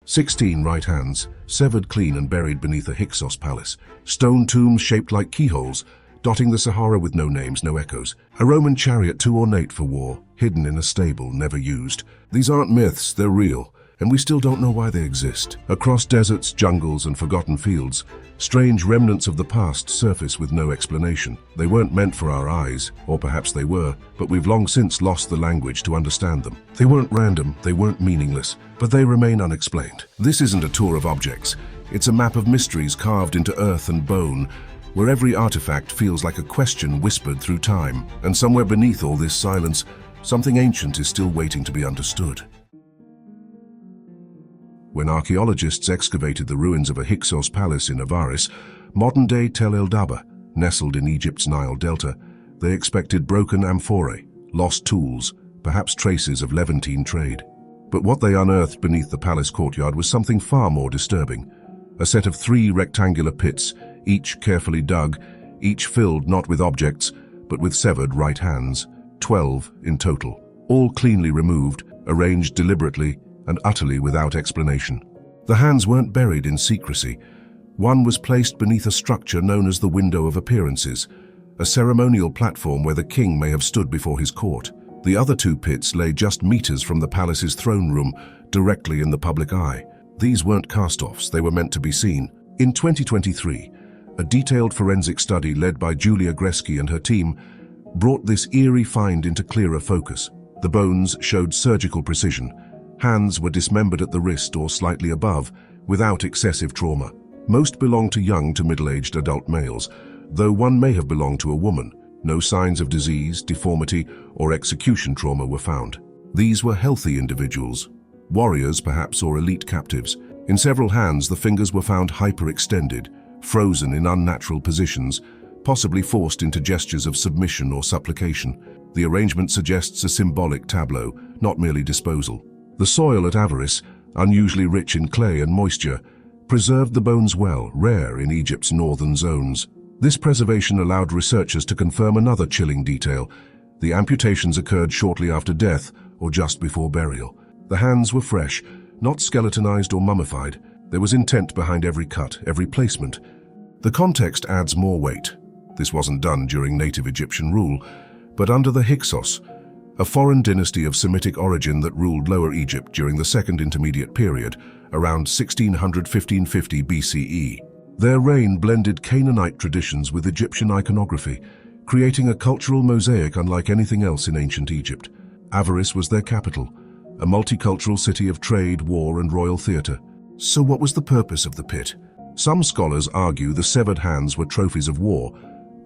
16 right hands, severed clean and buried beneath a Hyksos palace. Stone tombs shaped like keyholes, dotting the Sahara with no names, no echoes. A Roman chariot too ornate for war, hidden in a stable, never used. These aren't myths, they're real, and we still don't know why they exist. Across deserts, jungles, and forgotten fields, strange remnants of the past surface with no explanation. They weren't meant for our eyes, or perhaps they were, but we've long since lost the language to understand them. They weren't random, they weren't meaningless, but they remain unexplained. This isn't a tour of objects. It's a map of mysteries carved into earth and bone, where every artifact feels like a question whispered through time. And somewhere beneath all this silence, something ancient is still waiting to be understood. When archaeologists excavated the ruins of a Hyksos palace in Avaris, modern-day Tel el-Daba, nestled in Egypt's Nile Delta, they expected broken amphorae, lost tools, perhaps traces of Levantine trade. But what they unearthed beneath the palace courtyard was something far more disturbing. A set of 3 rectangular pits, each carefully dug, each filled not with objects, but with severed right hands, 12 in total, all cleanly removed, arranged deliberately, and utterly without explanation. The hands weren't buried in secrecy. One was placed beneath a structure known as the Window of Appearances, a ceremonial platform where the king may have stood before his court. The other 2 pits lay just meters from the palace's throne room, directly in the public eye. These weren't cast-offs, they were meant to be seen. In 2023, a detailed forensic study led by Julia Gresky and her team brought this eerie find into clearer focus. The bones showed surgical precision. Hands were dismembered at the wrist or slightly above, without excessive trauma. Most belonged to young to middle-aged adult males, though one may have belonged to a woman. No signs of disease, deformity, or execution trauma were found. These were healthy individuals, warriors perhaps, or elite captives. In several hands, the fingers were found hyperextended, frozen in unnatural positions, possibly forced into gestures of submission or supplication. The arrangement suggests a symbolic tableau, not merely disposal. The soil at Avaris, unusually rich in clay and moisture, preserved the bones well, rare in Egypt's northern zones. This preservation allowed researchers to confirm another chilling detail. The amputations occurred shortly after death or just before burial. The hands were fresh, not skeletonized or mummified. There was intent behind every cut, every placement. The context adds more weight. This wasn't done during native Egyptian rule, but under the Hyksos, a foreign dynasty of Semitic origin that ruled Lower Egypt during the Second Intermediate Period, around 1600–1550 BCE. Their reign blended Canaanite traditions with Egyptian iconography, creating a cultural mosaic unlike anything else in ancient Egypt. Avaris was their capital, a multicultural city of trade, war, and royal theatre. So what was the purpose of the pit? Some scholars argue the severed hands were trophies of war,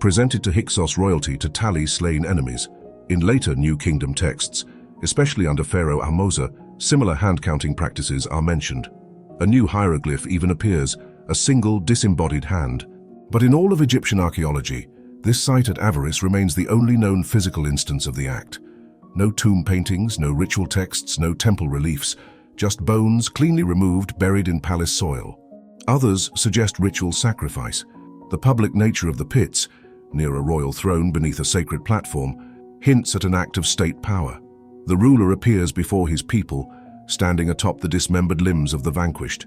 presented to Hyksos royalty to tally slain enemies. In later New Kingdom texts, especially under Pharaoh Ahmose, similar hand-counting practices are mentioned. A new hieroglyph even appears, a single disembodied hand. But in all of Egyptian archaeology, this site at Avaris remains the only known physical instance of the act. No tomb paintings, no ritual texts, no temple reliefs, just bones cleanly removed, buried in palace soil. Others suggest ritual sacrifice. The public nature of the pits, near a royal throne beneath a sacred platform, hints at an act of state power. The ruler appears before his people, standing atop the dismembered limbs of the vanquished.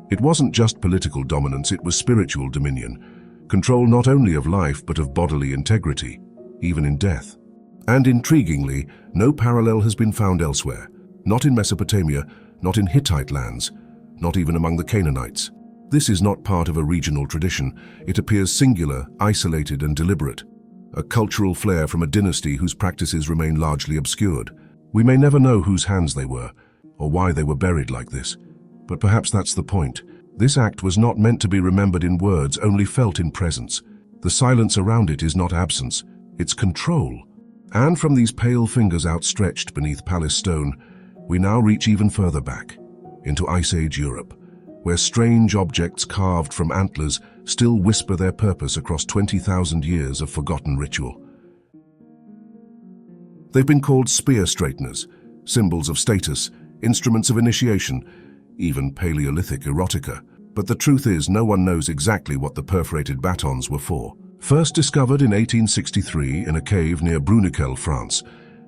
It wasn't just political dominance, it was spiritual dominion, control not only of life but of bodily integrity, even in death. And intriguingly, no parallel has been found elsewhere, not in Mesopotamia, not in Hittite lands, not even among the Canaanites. This is not part of a regional tradition. It appears singular, isolated, and deliberate. A cultural flair from a dynasty whose practices remain largely obscured. We may never know whose hands they were, or why they were buried like this. But perhaps that's the point. This act was not meant to be remembered in words, only felt in presence. The silence around it is not absence, it's control. And from these pale fingers outstretched beneath palace stone, we now reach even further back, into Ice Age Europe, where strange objects carved from antlers still whisper their purpose across 20,000 years of forgotten ritual. They've been called spear straighteners, symbols of status, instruments of initiation, even Paleolithic erotica. But the truth is, no one knows exactly what the perforated batons were for. First discovered in 1863 in a cave near Bruniquel, France,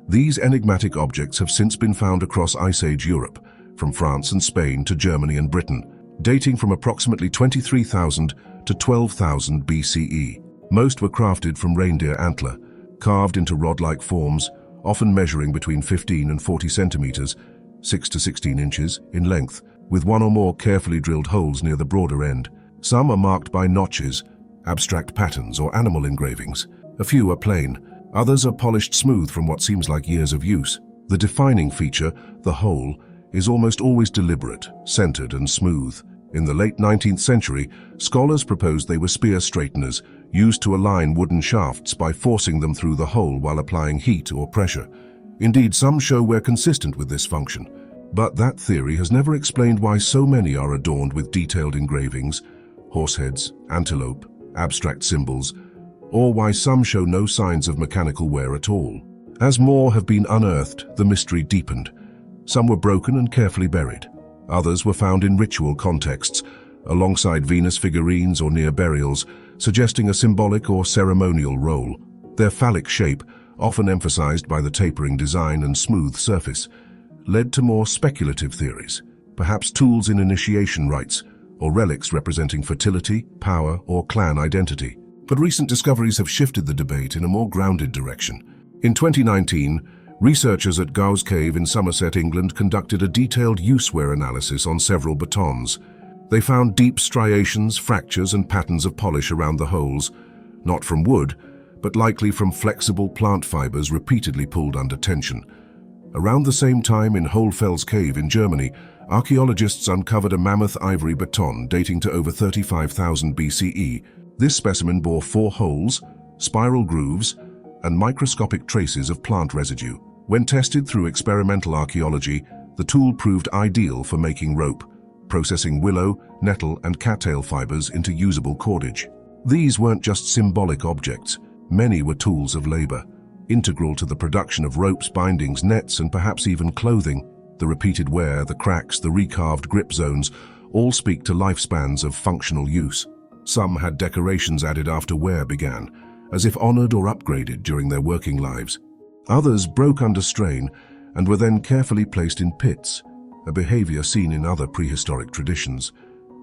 these enigmatic objects have since been found across Ice Age Europe, from France and Spain to Germany and Britain, dating from approximately 23,000 to 12,000 BCE. Most were crafted from reindeer antler, carved into rod-like forms, often measuring between 15 and 40 centimeters, 6 to 16 inches, in length, with one or more carefully drilled holes near the broader end. Some are marked by notches, abstract patterns, or animal engravings. A few are plain. Others are polished smooth from what seems like years of use. The defining feature, the hole, is almost always deliberate, centered, and smooth. In the late 19th century, scholars proposed they were spear straighteners, used to align wooden shafts by forcing them through the hole while applying heat or pressure. Indeed, some show we're consistent with this function. But that theory has never explained why so many are adorned with detailed engravings, horseheads, antelope, abstract symbols, or why some show no signs of mechanical wear at all. As more have been unearthed, the mystery deepened. Some were broken and carefully buried. Others were found in ritual contexts, alongside Venus figurines or near burials, suggesting a symbolic or ceremonial role. Their phallic shape, often emphasized by the tapering design and smooth surface, led to more speculative theories, perhaps tools in initiation rites, or relics representing fertility, power, or clan identity. But recent discoveries have shifted the debate in a more grounded direction. In 2019, researchers at Gow's Cave in Somerset, England, conducted a detailed use-wear analysis on several batons. They found deep striations, fractures, and patterns of polish around the holes, not from wood, but likely from flexible plant fibers repeatedly pulled under tension. Around the same time, in Hohlfels Cave in Germany, archaeologists uncovered a mammoth ivory baton dating to over 35,000 BCE. This specimen bore 4 holes, spiral grooves, and microscopic traces of plant residue. When tested through experimental archaeology, the tool proved ideal for making rope, processing willow, nettle, and cattail fibers into usable cordage. These weren't just symbolic objects. Many were tools of labor, integral to the production of ropes, bindings, nets, and perhaps even clothing. The repeated wear, the cracks, the recarved grip zones, all speak to lifespans of functional use. Some had decorations added after wear began, as if honored or upgraded during their working lives. Others broke under strain and were then carefully placed in pits, a behavior seen in other prehistoric traditions,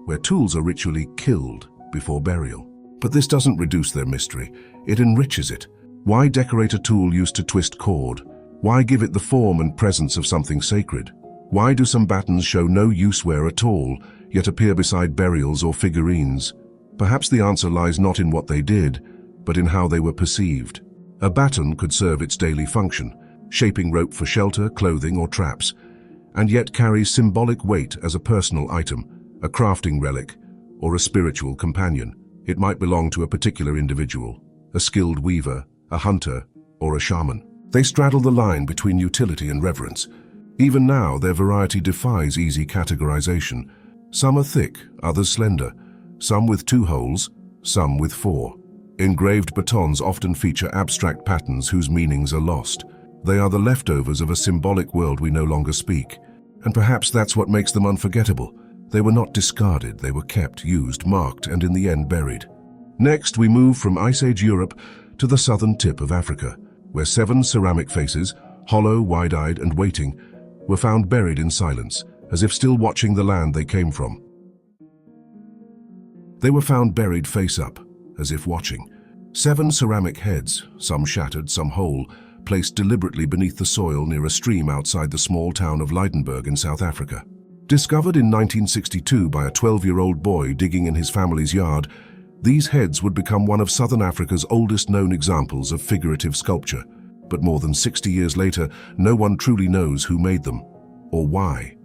where tools are ritually killed before burial. But this doesn't reduce their mystery, it enriches it. Why decorate a tool used to twist cord? Why give it the form and presence of something sacred? Why do some batons show no use wear at all, yet appear beside burials or figurines? Perhaps the answer lies not in what they did, but in how they were perceived. A baton could serve its daily function, shaping rope for shelter, clothing, or traps, and yet carries symbolic weight as a personal item, a crafting relic, or a spiritual companion. It might belong to a particular individual, a skilled weaver, a hunter, or a shaman. They straddle the line between utility and reverence. Even now, their variety defies easy categorization. Some are thick, others slender, some with 2 holes, some with 4. Engraved batons often feature abstract patterns whose meanings are lost. They are the leftovers of a symbolic world we no longer speak. And perhaps that's what makes them unforgettable. They were not discarded, they were kept, used, marked, and in the end buried. Next, we move from Ice Age Europe to the southern tip of Africa, where 7 ceramic faces, hollow, wide-eyed, and waiting, were found buried in silence, as if still watching the land they came from. They were found buried face up, as if watching. 7 ceramic heads, some shattered, some whole, placed deliberately beneath the soil near a stream outside the small town of Lydenburg in South Africa. Discovered in 1962 by a 12-year-old boy digging in his family's yard, these heads would become one of Southern Africa's oldest known examples of figurative sculpture. But more than 60 years later, no one truly knows who made them, or why.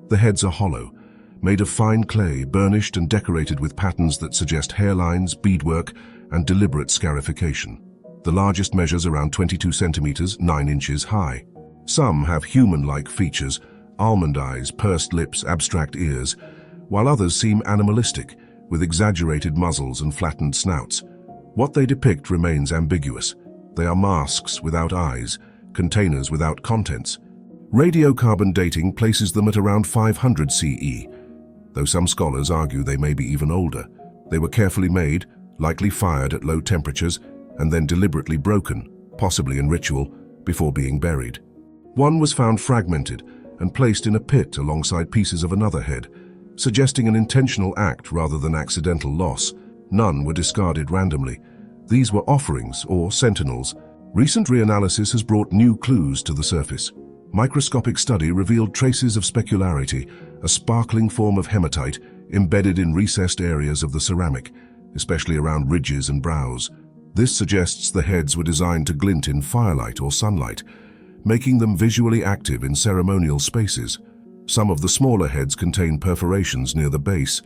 The heads are hollow, made of fine clay, burnished and decorated with patterns that suggest hairlines, beadwork, and deliberate scarification. The largest measures around 22 centimeters, 9 inches high. Some have human-like features, almond eyes, pursed lips, abstract ears, while others seem animalistic, with exaggerated muzzles and flattened snouts. What they depict remains ambiguous. They are masks without eyes, containers without contents. Radiocarbon dating places them at around 500 CE, though some scholars argue they may be even older. They were carefully made, likely fired at low temperatures, and then deliberately broken, possibly in ritual, before being buried. One was found fragmented, and placed in a pit alongside pieces of another head, suggesting an intentional act rather than accidental loss. None were discarded randomly. These were offerings or sentinels. Recent reanalysis has brought new clues to the surface. Microscopic study revealed traces of specularity, a sparkling form of hematite embedded in recessed areas of the ceramic, especially around ridges and brows. This suggests the heads were designed to glint in firelight or sunlight, making them visually active in ceremonial spaces. Some of the smaller heads contain perforations near the base,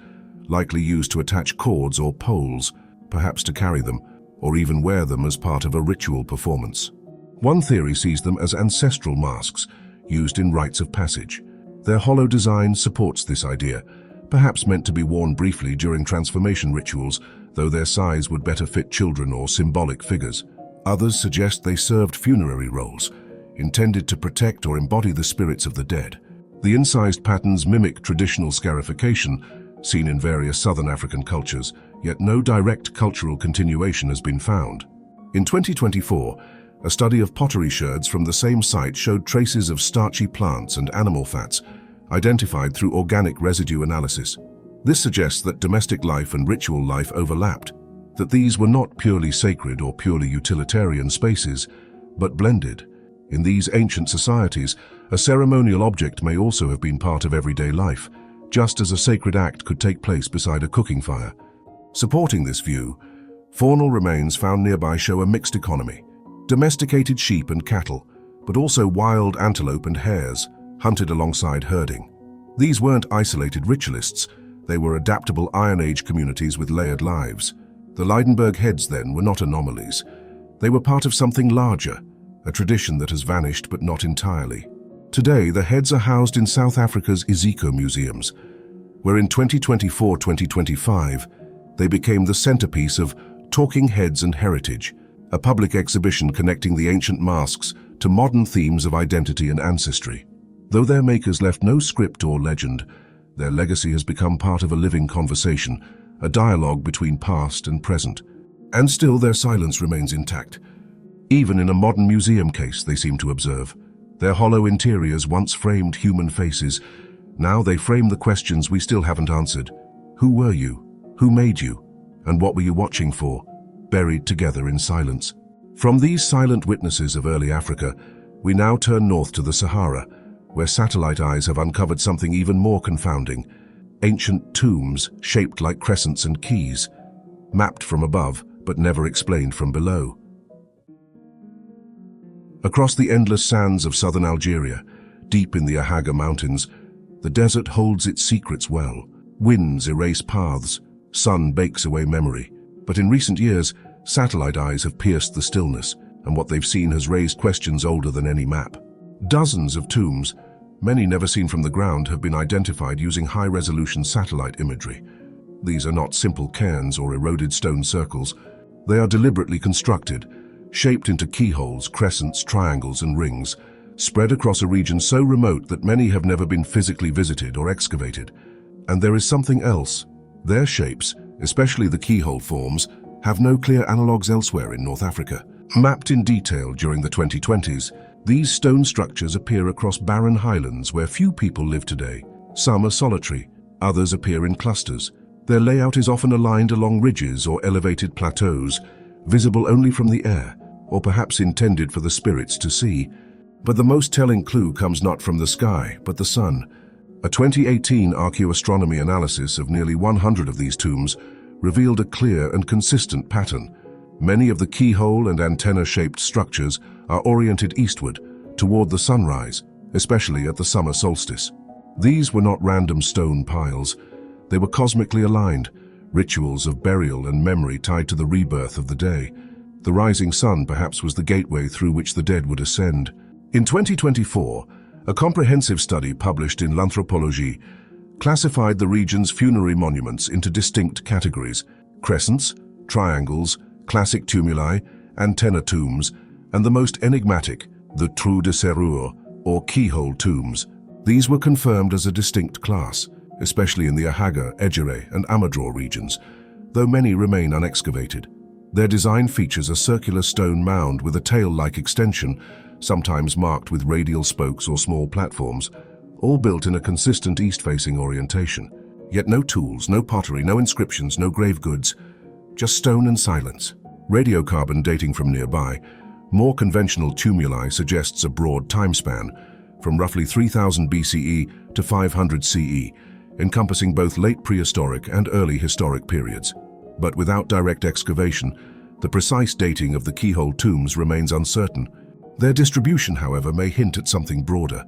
likely used to attach cords or poles, perhaps to carry them, or even wear them as part of a ritual performance. One theory sees them as ancestral masks, used in rites of passage. Their hollow design supports this idea, perhaps meant to be worn briefly during transformation rituals, though their size would better fit children or symbolic figures. Others suggest they served funerary roles, intended to protect or embody the spirits of the dead. The incised patterns mimic traditional scarification, seen in various southern African cultures, yet no direct cultural continuation has been found. In 2024, a study of pottery sherds from the same site showed traces of starchy plants and animal fats, identified through organic residue analysis. This suggests that domestic life and ritual life overlapped, that these were not purely sacred or purely utilitarian spaces, but blended. In these ancient societies, a ceremonial object may also have been part of everyday life, just as a sacred act could take place beside a cooking fire. Supporting this view, faunal remains found nearby show a mixed economy. Domesticated sheep and cattle, but also wild antelope and hares, hunted alongside herding. These weren't isolated ritualists, they were adaptable Iron Age communities with layered lives. The Lydenburg Heads, then, were not anomalies. They were part of something larger, a tradition that has vanished but not entirely. Today, the heads are housed in South Africa's Iziko museums, where in 2024-2025, they became the centerpiece of Talking Heads and Heritage, a public exhibition connecting the ancient masks to modern themes of identity and ancestry. Though their makers left no script or legend, their legacy has become part of a living conversation, a dialogue between past and present. And still their silence remains intact. Even in a modern museum case, they seem to observe. Their hollow interiors once framed human faces. Now they frame the questions we still haven't answered. Who were you? Who made you? And what were you watching for? Buried together in silence. From these silent witnesses of early Africa, we now turn north to the Sahara, where satellite eyes have uncovered something even more confounding. Ancient tombs shaped like crescents and keys, mapped from above but never explained from below. Across the endless sands of southern Algeria, deep in the Ahaga Mountains, the desert holds its secrets well. Winds erase paths, sun bakes away memory. But in recent years, satellite eyes have pierced the stillness, and what they've seen has raised questions older than any map. Dozens of tombs, many never seen from the ground, have been identified using high-resolution satellite imagery. These are not simple cairns or eroded stone circles. They are deliberately constructed, shaped into keyholes, crescents, triangles, and rings, spread across a region so remote that many have never been physically visited or excavated. And there is something else. Their shapes, especially the keyhole forms, have no clear analogues elsewhere in North Africa. Mapped in detail during the 2020s, these stone structures appear across barren highlands where few people live today. Some are solitary, others appear in clusters. Their layout is often aligned along ridges or elevated plateaus, visible only from the air, or perhaps intended for the spirits to see. But the most telling clue comes not from the sky, but the sun. A 2018 archaeoastronomy analysis of nearly 100 of these tombs revealed a clear and consistent pattern. Many of the keyhole and antenna-shaped structures are oriented eastward, toward the sunrise, especially at the summer solstice. These were not random stone piles. They were cosmically aligned, rituals of burial and memory tied to the rebirth of the day. The rising sun perhaps was the gateway through which the dead would ascend. In 2024, a comprehensive study published in L'Anthropologie classified the region's funerary monuments into distinct categories: crescents, triangles, classic tumuli, antenna tombs, and the most enigmatic, the trous de serrure, or keyhole tombs. These were confirmed as a distinct class, especially in the Ahaga, Ejere, and Amador regions, though many remain unexcavated. Their design features a circular stone mound with a tail-like extension, sometimes marked with radial spokes or small platforms. all built in a consistent east-facing orientation. Yet no tools, no pottery, no inscriptions, no grave goods, just stone and silence. Radiocarbon dating from nearby, more conventional tumuli suggests a broad time span, from roughly 3000 BCE to 500 CE, encompassing both late prehistoric and early historic periods. But without direct excavation, the precise dating of the keyhole tombs remains uncertain. Their distribution, however, may hint at something broader.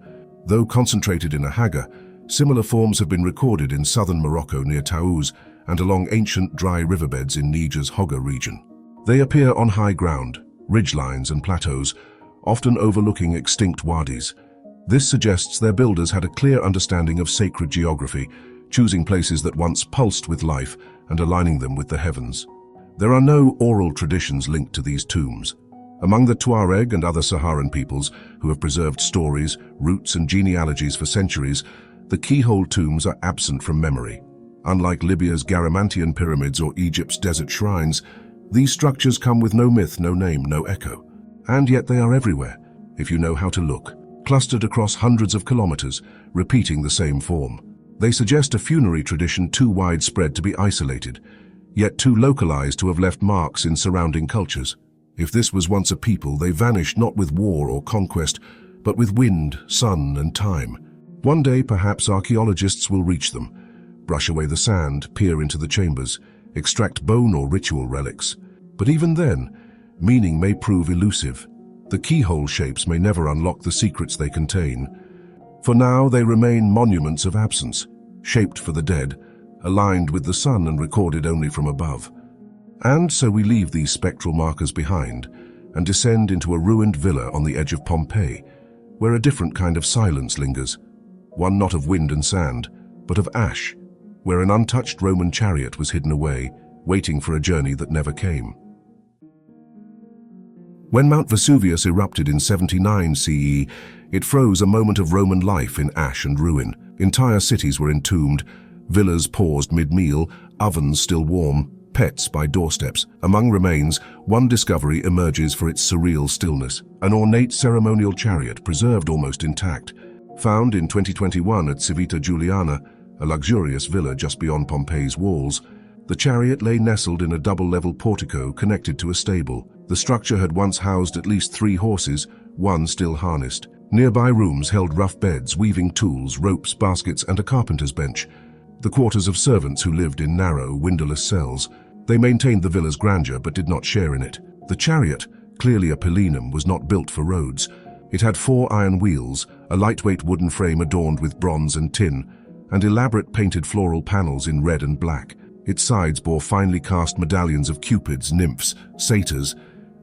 Though concentrated in a haga, similar forms have been recorded in southern Morocco near Taboos and along ancient dry riverbeds in Niger's Hogga region. They appear on high ground, ridgelines and plateaus, often overlooking extinct wadis. This suggests their builders had a clear understanding of sacred geography, choosing places that once pulsed with life and aligning them with the heavens. There are no oral traditions linked to these tombs. Among the Tuareg and other Saharan peoples who have preserved stories, roots and genealogies for centuries, the keyhole tombs are absent from memory. Unlike Libya's Garamantian pyramids or Egypt's desert shrines, these structures come with no myth, no name, no echo. And yet they are everywhere, if you know how to look, clustered across hundreds of kilometers, repeating the same form. They suggest a funerary tradition too widespread to be isolated, yet too localized to have left marks in surrounding cultures. If this was once a people, they vanished not with war or conquest, but with wind, sun, and time. One day, perhaps, archaeologists will reach them, brush away the sand, peer into the chambers, extract bone or ritual relics. But even then, meaning may prove elusive. The keyhole shapes may never unlock the secrets they contain. For now, they remain monuments of absence, shaped for the dead, aligned with the sun and recorded only from above. And so we leave these spectral markers behind and descend into a ruined villa on the edge of Pompeii, where a different kind of silence lingers, one not of wind and sand, but of ash, where an untouched Roman chariot was hidden away, waiting for a journey that never came. When Mount Vesuvius erupted in 79 CE, it froze a moment of Roman life in ash and ruin. Entire cities were entombed, villas paused mid-meal, ovens still warm, pets by doorsteps. Among remains, one discovery emerges for its surreal stillness: an ornate ceremonial chariot preserved almost intact. Found in 2021 at Civita Giuliana, a luxurious villa just beyond Pompeii's walls, the chariot lay nestled in a double-level portico connected to a stable. The structure had once housed at least 3 horses, one still harnessed. Nearby rooms held rough beds, weaving tools, ropes, baskets, and a carpenter's bench, the quarters of servants who lived in narrow, windowless cells. They maintained the villa's grandeur but did not share in it. The chariot, clearly a pillenum, was not built for roads. It had 4 iron wheels, a lightweight wooden frame adorned with bronze and tin, and elaborate painted floral panels in red and black. Its sides bore finely cast medallions of cupids, nymphs, satyrs,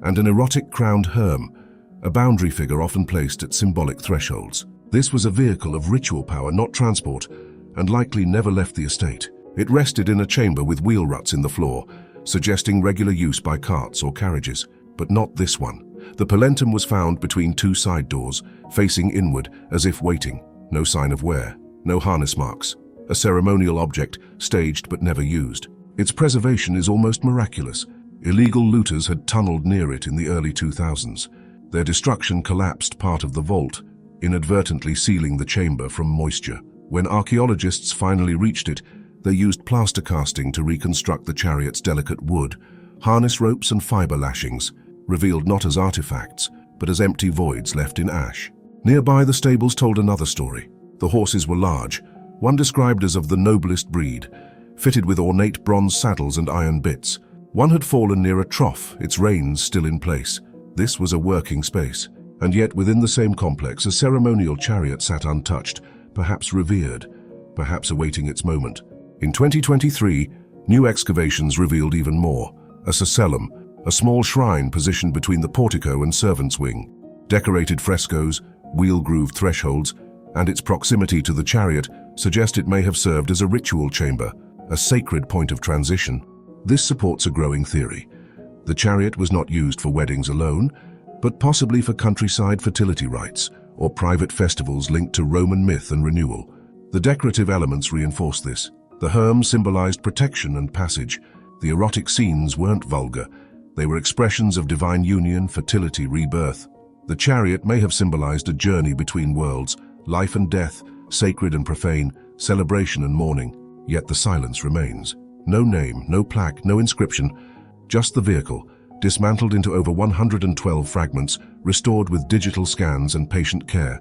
and an erotic crowned herm, a boundary figure often placed at symbolic thresholds. This was a vehicle of ritual power, not transport, and likely never left the estate. It rested in a chamber with wheel ruts in the floor, suggesting regular use by carts or carriages. But not this one. The pillentum was found between 2 side doors, facing inward as if waiting. No sign of wear, no harness marks. A ceremonial object, staged but never used. Its preservation is almost miraculous. Illegal looters had tunneled near it in the early 2000s. Their destruction collapsed part of the vault, inadvertently sealing the chamber from moisture. When archaeologists finally reached it, they used plaster casting to reconstruct the chariot's delicate wood. Harness ropes and fiber lashings, revealed not as artifacts, but as empty voids left in ash. Nearby, the stables told another story. The horses were large, one described as of the noblest breed, fitted with ornate bronze saddles and iron bits. One had fallen near a trough, its reins still in place. This was a working space, and yet within the same complex a ceremonial chariot sat untouched, perhaps revered, perhaps awaiting its moment. In 2023, new excavations revealed even more. A cecellum, a small shrine positioned between the portico and servants' wing. Decorated frescoes, wheel-grooved thresholds, and its proximity to the chariot suggest it may have served as a ritual chamber, a sacred point of transition. This supports a growing theory. The chariot was not used for weddings alone, but possibly for countryside fertility rites or private festivals linked to Roman myth and renewal. The decorative elements reinforce this. The herm symbolized protection and passage. The erotic scenes weren't vulgar. They were expressions of divine union, fertility, rebirth. The chariot may have symbolized a journey between worlds, life and death, sacred and profane, celebration and mourning. Yet the silence remains. No name, no plaque, no inscription, just the vehicle, dismantled into over 112 fragments, restored with digital scans and patient care,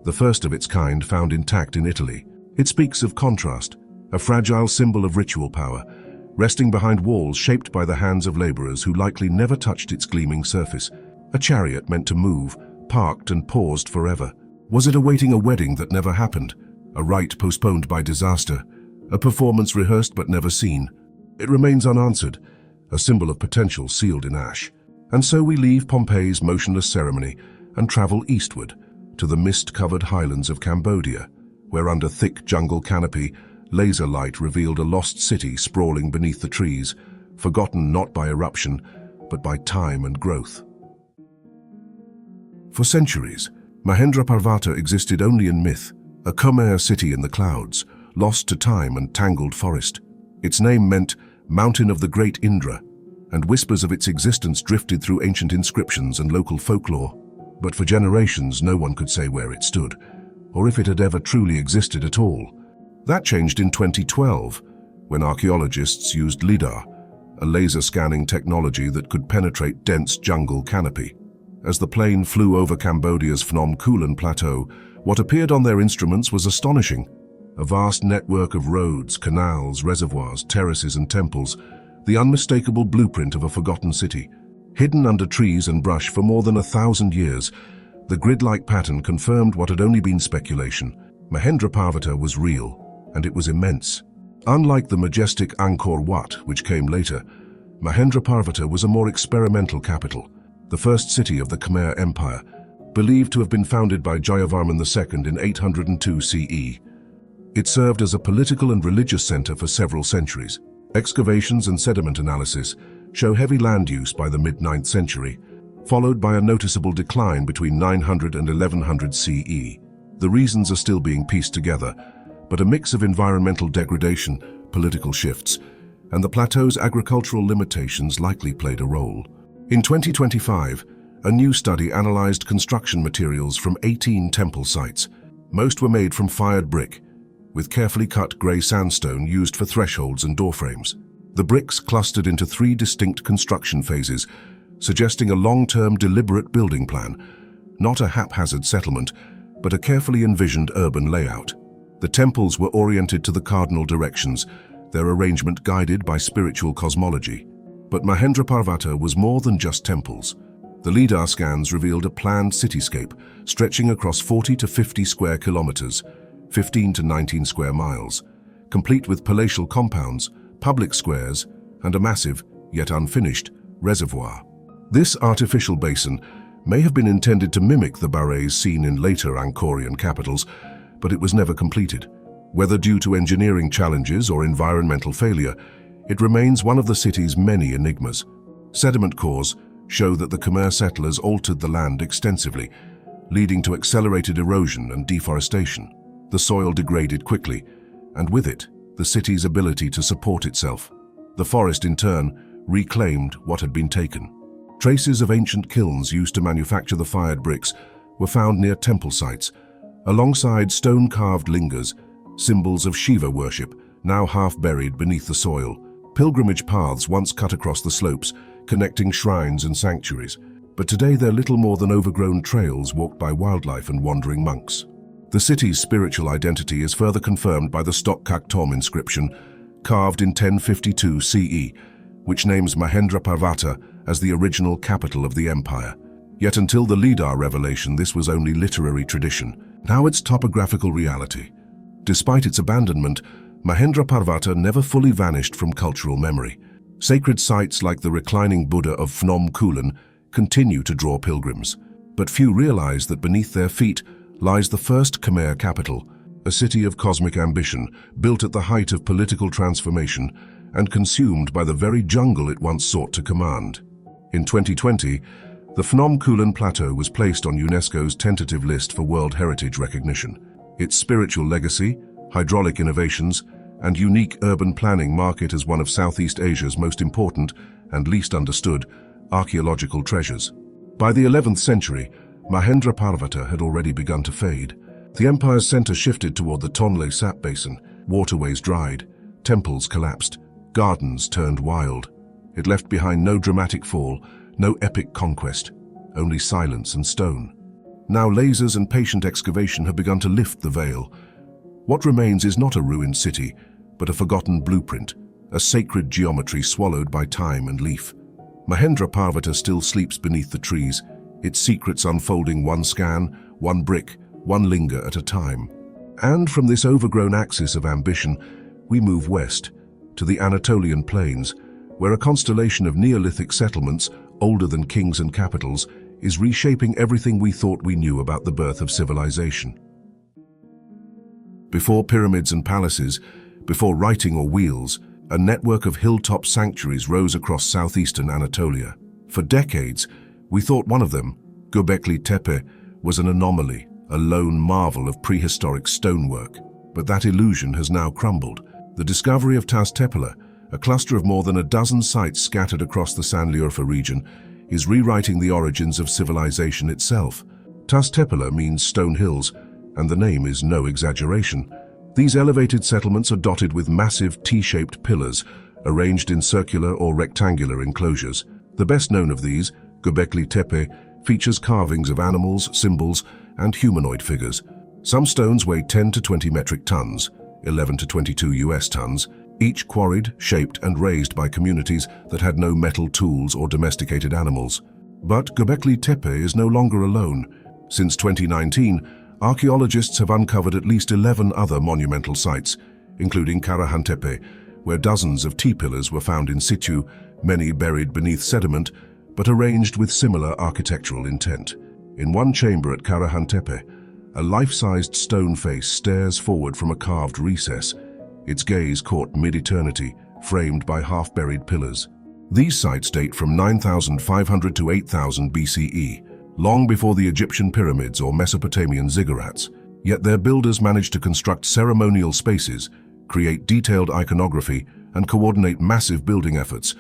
the first of its kind found intact in Italy. It speaks of contrast, a fragile symbol of ritual power, resting behind walls shaped by the hands of laborers who likely never touched its gleaming surface. A chariot meant to move, parked and paused forever. Was it awaiting a wedding that never happened? A rite postponed by disaster? A performance rehearsed but never seen? It remains unanswered, a symbol of potential sealed in ash. And so we leave Pompeii's motionless ceremony and travel eastward to the mist-covered highlands of Cambodia, where under thick jungle canopy, laser light revealed a lost city sprawling beneath the trees, forgotten not by eruption, but by time and growth. For centuries, Mahendraparvata existed only in myth, a Khmer city in the clouds, lost to time and tangled forest. Its name meant Mountain of the Great Indra, and whispers of its existence drifted through ancient inscriptions and local folklore. But for generations, no one could say where it stood, or if it had ever truly existed at all. That changed in 2012, when archaeologists used LIDAR, a laser scanning technology that could penetrate dense jungle canopy. As the plane flew over Cambodia's Phnom Kulen Plateau, what appeared on their instruments was astonishing. A vast network of roads, canals, reservoirs, terraces and temples, the unmistakable blueprint of a forgotten city. Hidden under trees and brush for more than 1,000 years, the grid-like pattern confirmed what had only been speculation. Mahendraparvata was real, and it was immense. Unlike the majestic Angkor Wat, which came later, Mahendraparvata was a more experimental capital, the first city of the Khmer Empire, believed to have been founded by Jayavarman II in 802 CE. It served as a political and religious center for several centuries. Excavations and sediment analysis show heavy land use by the mid-9th century, followed by a noticeable decline between 900 and 1100 CE. The reasons are still being pieced together, but a mix of environmental degradation, political shifts, and the plateau's agricultural limitations likely played a role. In 2025, a new study analyzed construction materials from 18 temple sites. Most were made from fired brick, with carefully cut grey sandstone used for thresholds and doorframes. The bricks clustered into 3 distinct construction phases, suggesting a long-term deliberate building plan, not a haphazard settlement, but a carefully envisioned urban layout. The temples were oriented to the cardinal directions, their arrangement guided by spiritual cosmology. But Mahendraparvata was more than just temples. The LIDAR scans revealed a planned cityscape stretching across 40 to 50 square kilometers, 15 to 19 square miles, complete with palatial compounds, public squares, and a massive, yet unfinished, reservoir. This artificial basin may have been intended to mimic the barrays seen in later Angkorian capitals, but it was never completed. Whether due to engineering challenges or environmental failure, it remains one of the city's many enigmas. Sediment cores show that the Khmer settlers altered the land extensively, leading to accelerated erosion and deforestation. The soil degraded quickly, and with it, the city's ability to support itself. The forest, in turn, reclaimed what had been taken. Traces of ancient kilns used to manufacture the fired bricks were found near temple sites, alongside stone-carved lingers, symbols of Shiva worship, now half buried beneath the soil. Pilgrimage paths once cut across the slopes, connecting shrines and sanctuaries, but today they're little more than overgrown trails walked by wildlife and wandering monks. The city's spiritual identity is further confirmed by the Stokkak Tom inscription, carved in 1052 CE, which names Mahendraparvata as the original capital of the empire. Yet until the LIDAR revelation, this was only literary tradition. Now it's topographical reality. Despite its abandonment, Mahendraparvata never fully vanished from cultural memory. Sacred sites like the reclining Buddha of Phnom Kulen continue to draw pilgrims, but few realize that beneath their feet lies the first Khmer capital, a city of cosmic ambition, built at the height of political transformation and consumed by the very jungle it once sought to command. In 2020, the Phnom Kulen Plateau was placed on UNESCO's tentative list for World Heritage recognition. Its spiritual legacy, hydraulic innovations, and unique urban planning mark it as one of Southeast Asia's most important and least understood archaeological treasures. By the 11th century, Mahendraparvata had already begun to fade. The empire's center shifted toward the Tonle Sap Basin. Waterways dried, temples collapsed, gardens turned wild. It left behind no dramatic fall, no epic conquest, only silence and stone. Now lasers and patient excavation have begun to lift the veil. What remains is not a ruined city, but a forgotten blueprint, a sacred geometry swallowed by time and leaf. Mahendraparvata still sleeps beneath the trees, its secrets unfolding one scan, one brick, one linger at a time. And from this overgrown axis of ambition, we move west, to the Anatolian plains, where a constellation of Neolithic settlements, older than kings and capitals, is reshaping everything we thought we knew about the birth of civilization. Before pyramids and palaces, before writing or wheels, a network of hilltop sanctuaries rose across southeastern Anatolia. For decades, we thought one of them, Göbekli Tepe, was an anomaly, a lone marvel of prehistoric stonework. But that illusion has now crumbled. The discovery of Taş Tepeler, a cluster of more than a dozen sites scattered across the Sanliurfa region, is rewriting the origins of civilization itself. Taş Tepeler means stone hills, and the name is no exaggeration. These elevated settlements are dotted with massive T-shaped pillars, arranged in circular or rectangular enclosures. The best known of these, Göbekli Tepe, features carvings of animals, symbols, and humanoid figures. Some stones weigh 10 to 20 metric tons, 11 to 22 US tons, each quarried, shaped, and raised by communities that had no metal tools or domesticated animals. But Göbekli Tepe is no longer alone. Since 2019, archaeologists have uncovered at least 11 other monumental sites, including Karahan Tepe, where dozens of T-pillars were found in situ, many buried beneath sediment, but arranged with similar architectural intent. In one chamber at Karahan Tepe, a life-sized stone face stares forward from a carved recess, its gaze caught mid-eternity, framed by half-buried pillars. These sites date from 9,500 to 8,000 BCE, long before the Egyptian pyramids or Mesopotamian ziggurats, yet their builders managed to construct ceremonial spaces, create detailed iconography, and coordinate massive building efforts.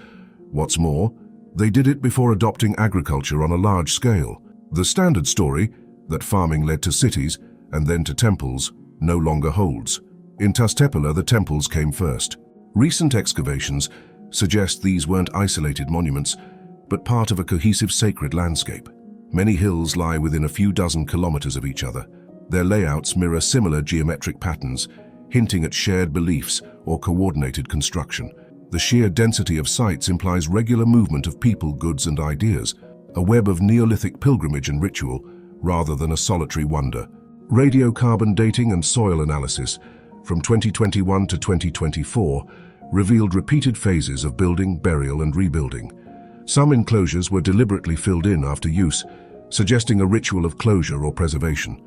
What's more, they did it before adopting agriculture on a large scale. The standard story, that farming led to cities and then to temples, no longer holds. In Taş Tepeler, the temples came first. Recent excavations suggest these weren't isolated monuments, but part of a cohesive sacred landscape. Many hills lie within a few dozen kilometers of each other. Their layouts mirror similar geometric patterns, hinting at shared beliefs or coordinated construction. The sheer density of sites implies regular movement of people, goods, and ideas, a web of Neolithic pilgrimage and ritual, rather than a solitary wonder. Radiocarbon dating and soil analysis from 2021 to 2024 revealed repeated phases of building, burial, and rebuilding. Some enclosures were deliberately filled in after use, suggesting a ritual of closure or preservation.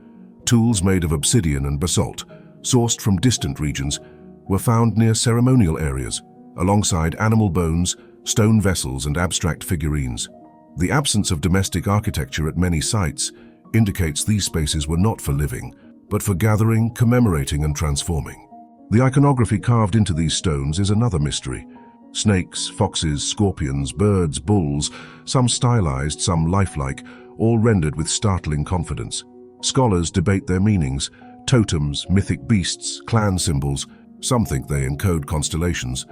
Tools made of obsidian and basalt, sourced from distant regions, were found near ceremonial areas, alongside animal bones, stone vessels, and abstract figurines. The absence of domestic architecture at many sites indicates these spaces were not for living, but for gathering, commemorating, and transforming. The iconography carved into these stones is another mystery. Snakes, foxes, scorpions, birds, bulls, some stylized, some lifelike, all rendered with startling confidence. Scholars debate their meanings: totems, mythic beasts, clan symbols. Some think they encode constellations.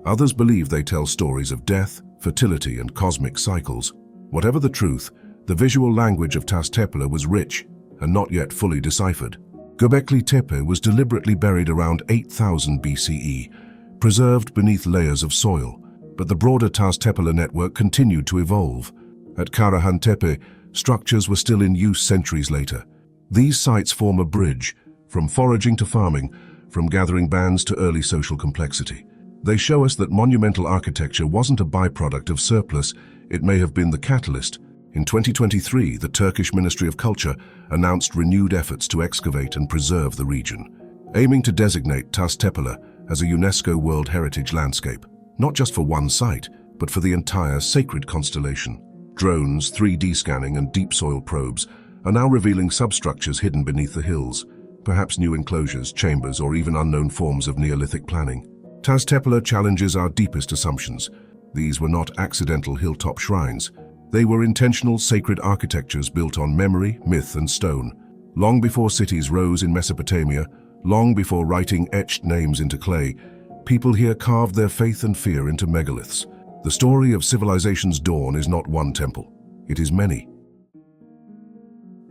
Others believe they tell stories of death, fertility, and cosmic cycles. Whatever the truth, the visual language of Taş Tepeler was rich and not yet fully deciphered. Göbekli Tepe was deliberately buried around 8,000 BCE, preserved beneath layers of soil, but the broader Taş Tepeler network continued to evolve. At Karahan Tepe, structures were still in use centuries later. These sites form a bridge, from foraging to farming, from gathering bands to early social complexity. They show us that monumental architecture wasn't a byproduct of surplus, it may have been the catalyst. In 2023, the Turkish Ministry of Culture announced renewed efforts to excavate and preserve the region, aiming to designate Taş Tepeler as a UNESCO World Heritage Landscape, not just for one site, but for the entire sacred constellation. Drones, 3D scanning, and deep soil probes are now revealing substructures hidden beneath the hills, perhaps new enclosures, chambers, or even unknown forms of Neolithic planning. Taş Tepeler challenges our deepest assumptions. These were not accidental hilltop shrines. They were intentional sacred architectures built on memory, myth, and stone. Long before cities rose in Mesopotamia, long before writing etched names into clay, people here carved their faith and fear into megaliths. The story of civilization's dawn is not one temple, it is many.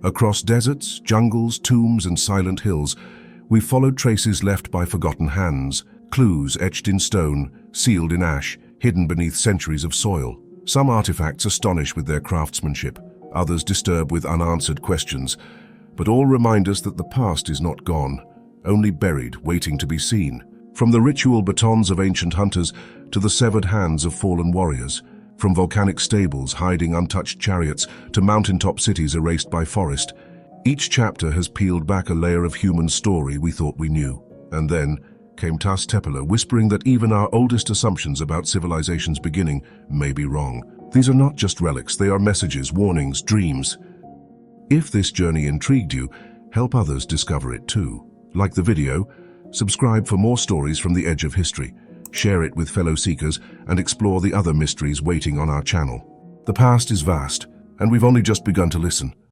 Across deserts, jungles, tombs, and silent hills, we followed traces left by forgotten hands, clues etched in stone, sealed in ash, hidden beneath centuries of soil. Some artifacts astonish with their craftsmanship, others disturb with unanswered questions, but all remind us that the past is not gone, only buried, waiting to be seen. From the ritual batons of ancient hunters to the severed hands of fallen warriors, from volcanic stables hiding untouched chariots to mountaintop cities erased by forest, each chapter has peeled back a layer of human story we thought we knew. And then came Taş Tepeler, whispering that even our oldest assumptions about civilization's beginning may be wrong. These are not just relics, they are messages, warnings, dreams. If this journey intrigued you, help others discover it too. Like the video, subscribe for more stories from the edge of history, share it with fellow seekers, and explore the other mysteries waiting on our channel. The past is vast, and we've only just begun to listen.